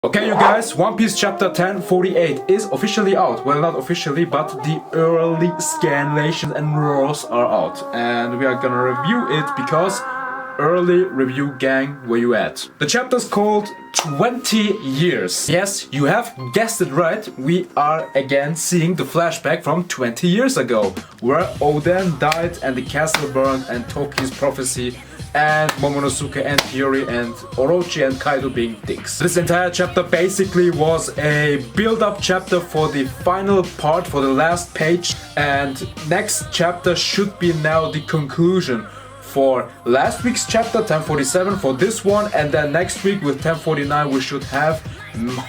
Okay, you guys, One Piece chapter 1048 is officially out. Well, not officially, but the early scanlations and rules are out. And we are gonna review it because early review gang, where you at? The chapter's called 20 years. Yes, you have guessed it right. We are again seeing the flashback from 20 years ago, where Oden died and the castle burned and Toki's prophecy and Momonosuke and Hiyori and Orochi and Kaido being dicks. This entire chapter basically was a build-up chapter for the final part, for the last page, and next chapter should be now the conclusion for last week's chapter 1047 for this one, and then next week with 1049 we should have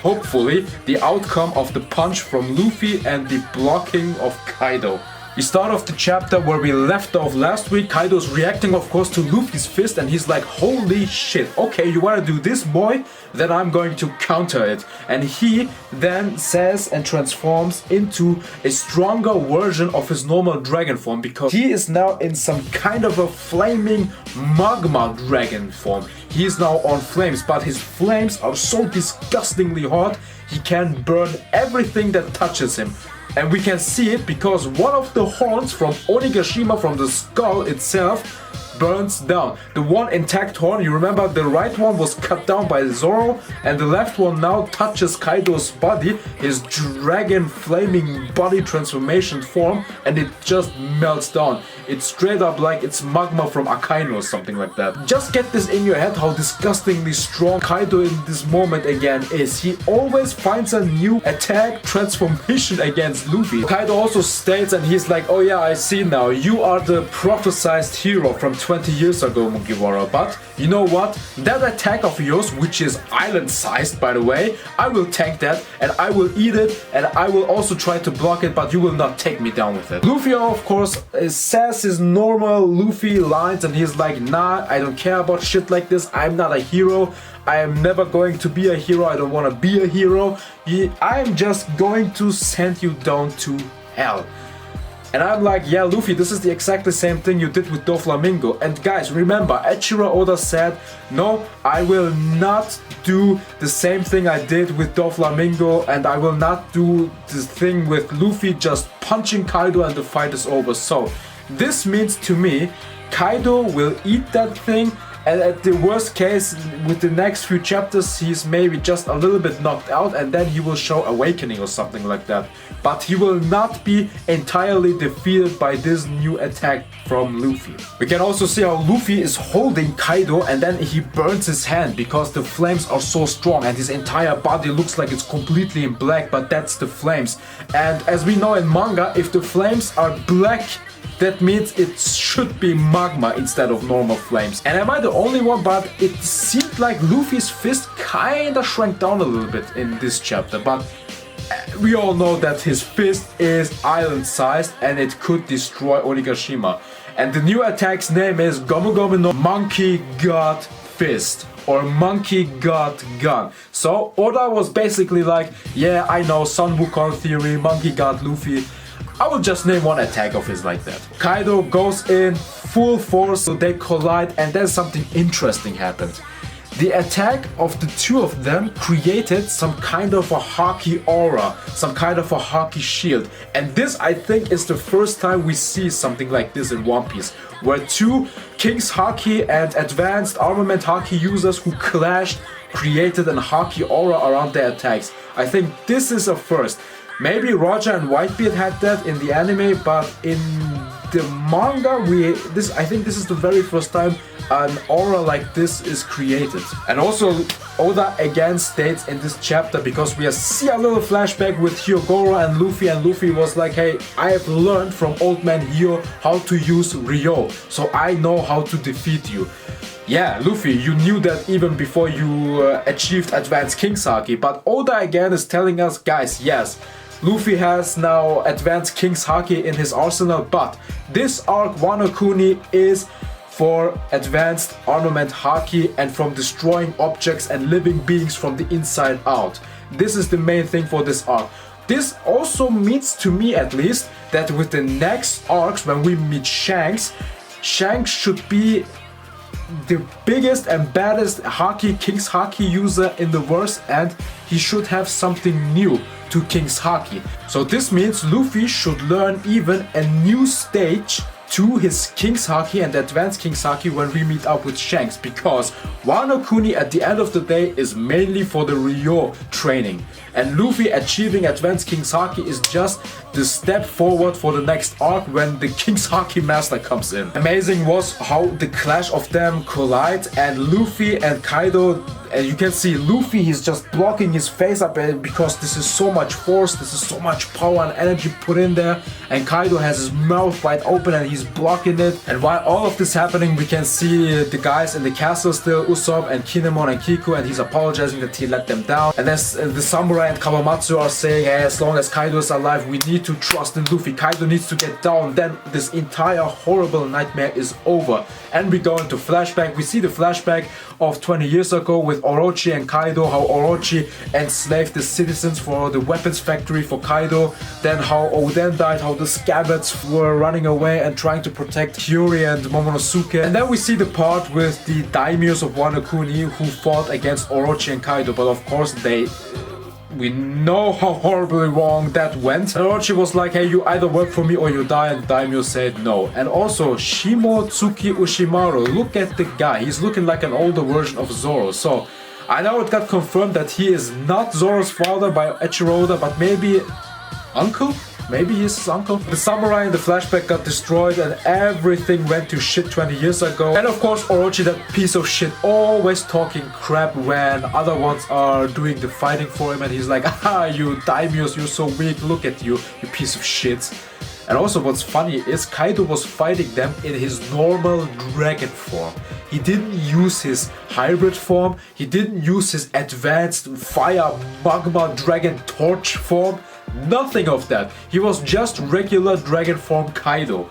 hopefully the outcome of the punch from Luffy and the blocking of Kaido. We start off the chapter where we left off last week. Kaido's reacting of course to Luffy's fist and he's like, holy shit, okay, you wanna do this, boy? Then I'm going to counter it. And he then says and transforms into a stronger version of his normal dragon form, because he is now in some kind of a flaming magma dragon form. He is now on flames, but his flames are so disgustingly hot, he can burn everything that touches him. And we can see it because one of the horns from Onigashima, from the skull itself, burns down. The one intact horn, you remember the right one was cut down by Zoro, and the left one now touches Kaido's body, his dragon flaming body transformation form, and it just melts down. It's straight up like it's magma from Akainu or something like that. Just get this in your head how disgustingly strong Kaido in this moment again is. He always finds a new attack transformation against Luffy. Kaido also states, and he's like, oh yeah, I see now, you are the prophesized hero from 20 years ago, Mugiwara, but you know what? That attack of yours, which is island-sized by the way, I will tank that and I will eat it and I will also try to block it, but you will not take me down with it. Luffy of course says his normal Luffy lines and he's like, nah, I don't care about shit like this, I'm not a hero, I am never going to be a hero, I don't want to be a hero, I'm just going to send you down to hell. And I'm like, yeah, Luffy, this is the exactly same thing you did with Doflamingo. And guys, remember, Eiichiro Oda said, no, I will not do the same thing I did with Doflamingo, and I will not do this thing with Luffy just punching Kaido and the fight is over. So, this means to me, Kaido will eat that thing, and at the worst case, with the next few chapters, he's maybe just a little bit knocked out and then he will show awakening or something like that. But he will not be entirely defeated by this new attack from Luffy. We can also see how Luffy is holding Kaido and then he burns his hand because the flames are so strong and his entire body looks like it's completely in black, but that's the flames. And as we know in manga, if the flames are black, that means it should be magma instead of normal flames. And am I the only one? But it seemed like Luffy's fist kinda shrank down a little bit in this chapter. But we all know that his fist is island-sized and it could destroy Onigashima. And the new attack's name is Gomu Gomu no Monkey God Fist, or Monkey God Gun. So Oda was basically like, yeah, I know, Sun Wukong theory, Monkey God Luffy. I will just name one attack of his like that. Kaido goes in full force, so they collide, and then something interesting happened. The attack of the two of them created some kind of a Haki aura, some kind of a Haki shield. And this, I think, is the first time we see something like this in One Piece, where two King's Haki and Advanced Armament Haki users who clashed created an Haki aura around their attacks. I think this is a first. Maybe Roger and Whitebeard had that in the anime, but in the manga, I think this is the very first time an aura like this is created. And also, Oda again states in this chapter, because we see a little flashback with Hyogoro and Luffy was like, hey, I have learned from old man Hyo how to use RYOU, so I know how to defeat you. Yeah, Luffy, you knew that even before you achieved Advanced King's Haki, but Oda again is telling us, guys, yes, Luffy has now Advanced King's Haki in his arsenal, but this arc Wano Kuni is for Advanced Armament Haki and from destroying objects and living beings from the inside out. This is the main thing for this arc. This also means, to me at least, that with the next arcs when we meet Shanks should be the biggest and baddest Haki, King's Haki user in the verse, and he should have something new to King's Haki. So this means Luffy should learn even a new stage to his King's Haki and advanced King's Haki when we meet up with Shanks, because Wano Kuni at the end of the day is mainly for the RYOU training, and Luffy achieving advanced King's Haki is just the step forward for the next arc when the King's Haki master comes in. Amazing was how the clash of them collide, and Luffy and Kaido, and you can see Luffy, he's just blocking his face up because this is so much force, this is so much power and energy put in there, and Kaido has his mouth wide open and he's blocking it. And while all of this happening, we can see the guys in the castle still, Usopp and Kinemon and Kiku, and he's apologizing that he let them down. And as the samurai and Kawamatsu are saying, hey, as long as Kaido is alive, we need to trust in Luffy. Kaido needs to get down, then this entire horrible nightmare is over. And we go into flashback. We see the flashback of 20 years ago with Orochi and Kaido, how Orochi enslaved the citizens for the weapons factory for Kaido, then how Oden died, how the scabbards were running away and trying to protect Kyuri and Momonosuke. And then we see the part with the daimyos of Wano Kuni who fought against Orochi and Kaido, but of course we know how horribly wrong that went. And Orochi was like, hey, you either work for me or you die, and the daimyo said no. And also Shimotsuki Ushimaru, look at the guy, he's looking like an older version of Zoro. So I know it got confirmed that he is not Zoro's father by Eiichiro Oda, but maybe uncle? Maybe he's his uncle. The samurai in the flashback got destroyed and everything went to shit 20 years ago. And of course Orochi, that piece of shit, always talking crap when other ones are doing the fighting for him, and he's like, ah, you daimyos, you're so weak, look at you, you piece of shit. And also what's funny is Kaido was fighting them in his normal dragon form. He didn't use his hybrid form, he didn't use his advanced fire magma dragon torch form. Nothing of that. He was just regular dragon form Kaido.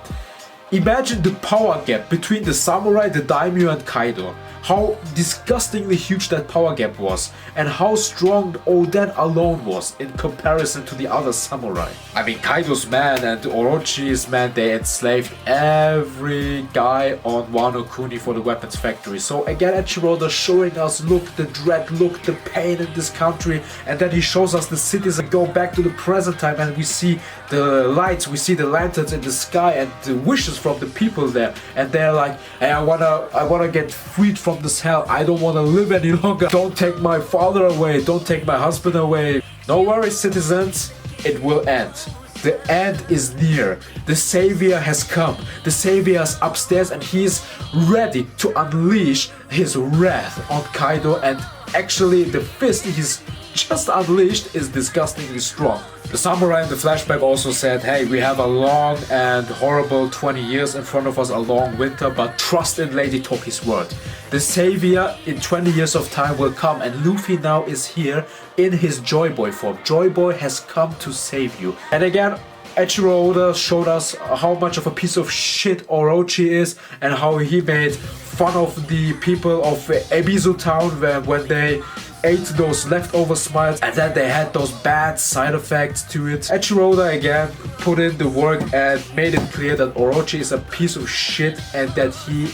Imagine the power gap between the samurai, the daimyo and Kaido. How disgustingly huge that power gap was, and how strong Oden alone was in comparison to the other samurai. I mean, Kaido's man and Orochi's man, they enslaved every guy on Wano Kuni for the weapons factory. So again, Eiichiro Oda showing us, look, the dread, look, the pain in this country, and then he shows us the cities and go back to the present time, and we see the lights, we see the lanterns in the sky and the wishes from the people there, and they're like, hey, I wanna get freed from this hell, I don't want to live any longer, don't take my father away, don't take my husband away. No worries, citizens, it will end. The end is near. The savior has come. The savior is upstairs and he is ready to unleash his wrath on Kaido, and actually the fist he's just unleashed is disgustingly strong. The samurai in the flashback also said, hey, we have a long and horrible 20 years in front of us, a long winter, but trust in Lady Toki's word. The savior in 20 years of time will come, and Luffy now is here in his Joy Boy form. Joy Boy has come to save you. And again, Eiichiro Oda showed us how much of a piece of shit Orochi is, and how he made fun of the people of Ebisu town when they ate those leftover smiles, and then they had those bad side effects to it. Eiichiro Oda again put in the work and made it clear that Orochi is a piece of shit and that he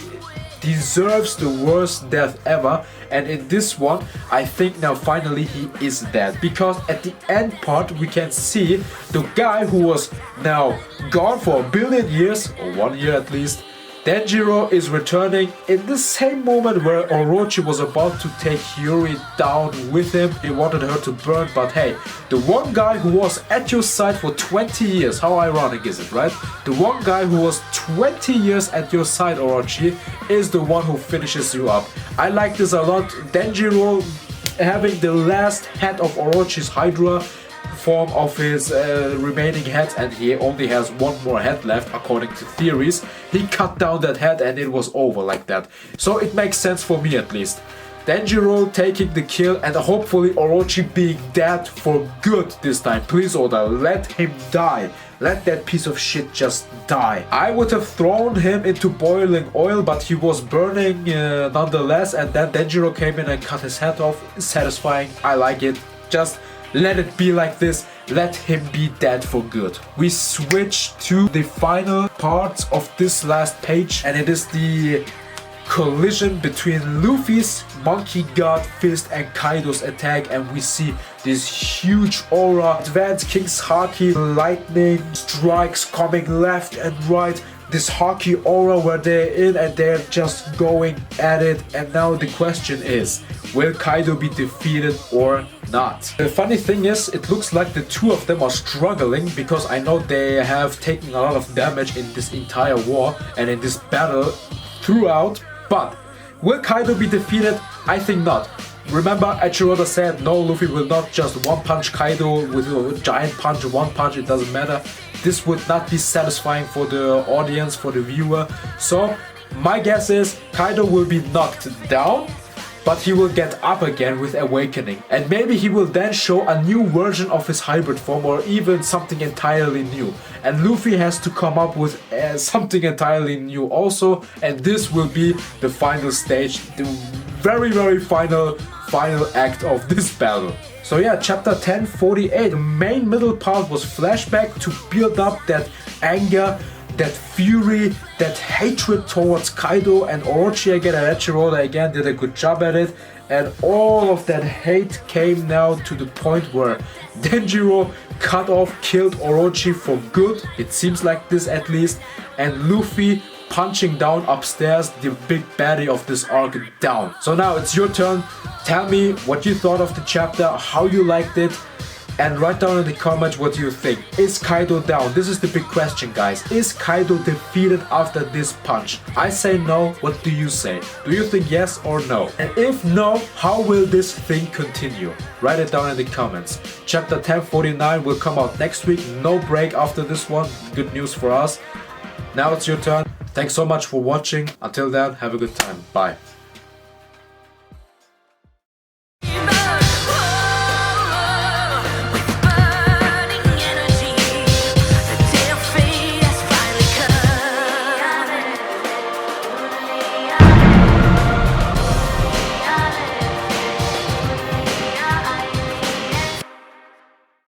deserves the worst death ever. And in this one, I think now finally he is dead, because at the end part we can see the guy who was now gone for a billion years, or 1 year at least, Denjiro is returning in the same moment where Orochi was about to take Yuri down with him. He wanted her to burn, but hey, the one guy who was at your side for 20 years, how ironic is it, right? The one guy who was 20 years at your side, Orochi, is the one who finishes you up. I like this a lot. Denjiro having the last head of Orochi's Hydra form of his remaining heads, and he only has one more head left according to theories. He cut down that head and it was over like that. So it makes sense for me at least. Denjiro taking the kill, and hopefully Orochi being dead for good this time. Please Oda, let him die. Let that piece of shit just die. I would have thrown him into boiling oil, but he was burning nonetheless, and then Denjiro came in and cut his head off. Satisfying, I like it. Just let it be like this. Let him be dead for good. We switch to the final part of this last page, and it is the collision between Luffy's Monkey God Fist and Kaido's attack, and we see this huge aura, advanced King's Haki, lightning strikes coming left and right. This Haki aura where they're in and they're just going at it, and now the question is, will Kaido be defeated or not? The funny thing is, it looks like the two of them are struggling, because I know they have taken a lot of damage in this entire war and in this battle throughout, but will Kaido be defeated? I think not. Remember, Eiichiro Oda said no, Luffy will not just one punch Kaido with a giant punch, one punch, it doesn't matter. This would not be satisfying for the audience, for the viewer. So my guess is Kaido will be knocked down, but he will get up again with awakening. And maybe he will then show a new version of his hybrid form, or even something entirely new. And Luffy has to come up with something entirely new also. And this will be the final stage, the very final act of this battle. So yeah, chapter 10:48. The main middle part was flashback to build up that anger, that fury, that hatred towards Kaido and Orochi again, and Eiichiro Oda again did a good job at it. And all of that hate came now to the point where Denjiro killed Orochi for good, it seems like this at least, and Luffy punching down upstairs the big baddie of this arc down. So now it's your turn. Tell me what you thought of the chapter, how you liked it, and write down in the comments what you think. Is Kaido down? This is the big question, guys. Is Kaido defeated after this punch? I say no. What do you say? Do you think yes or no? And if no, how will this thing continue? Write it down in the comments. Chapter 1049 will come out next week. No break after this one. Good news for us. Now it's your turn. Thanks so much for watching. Until then, have a good time. Bye.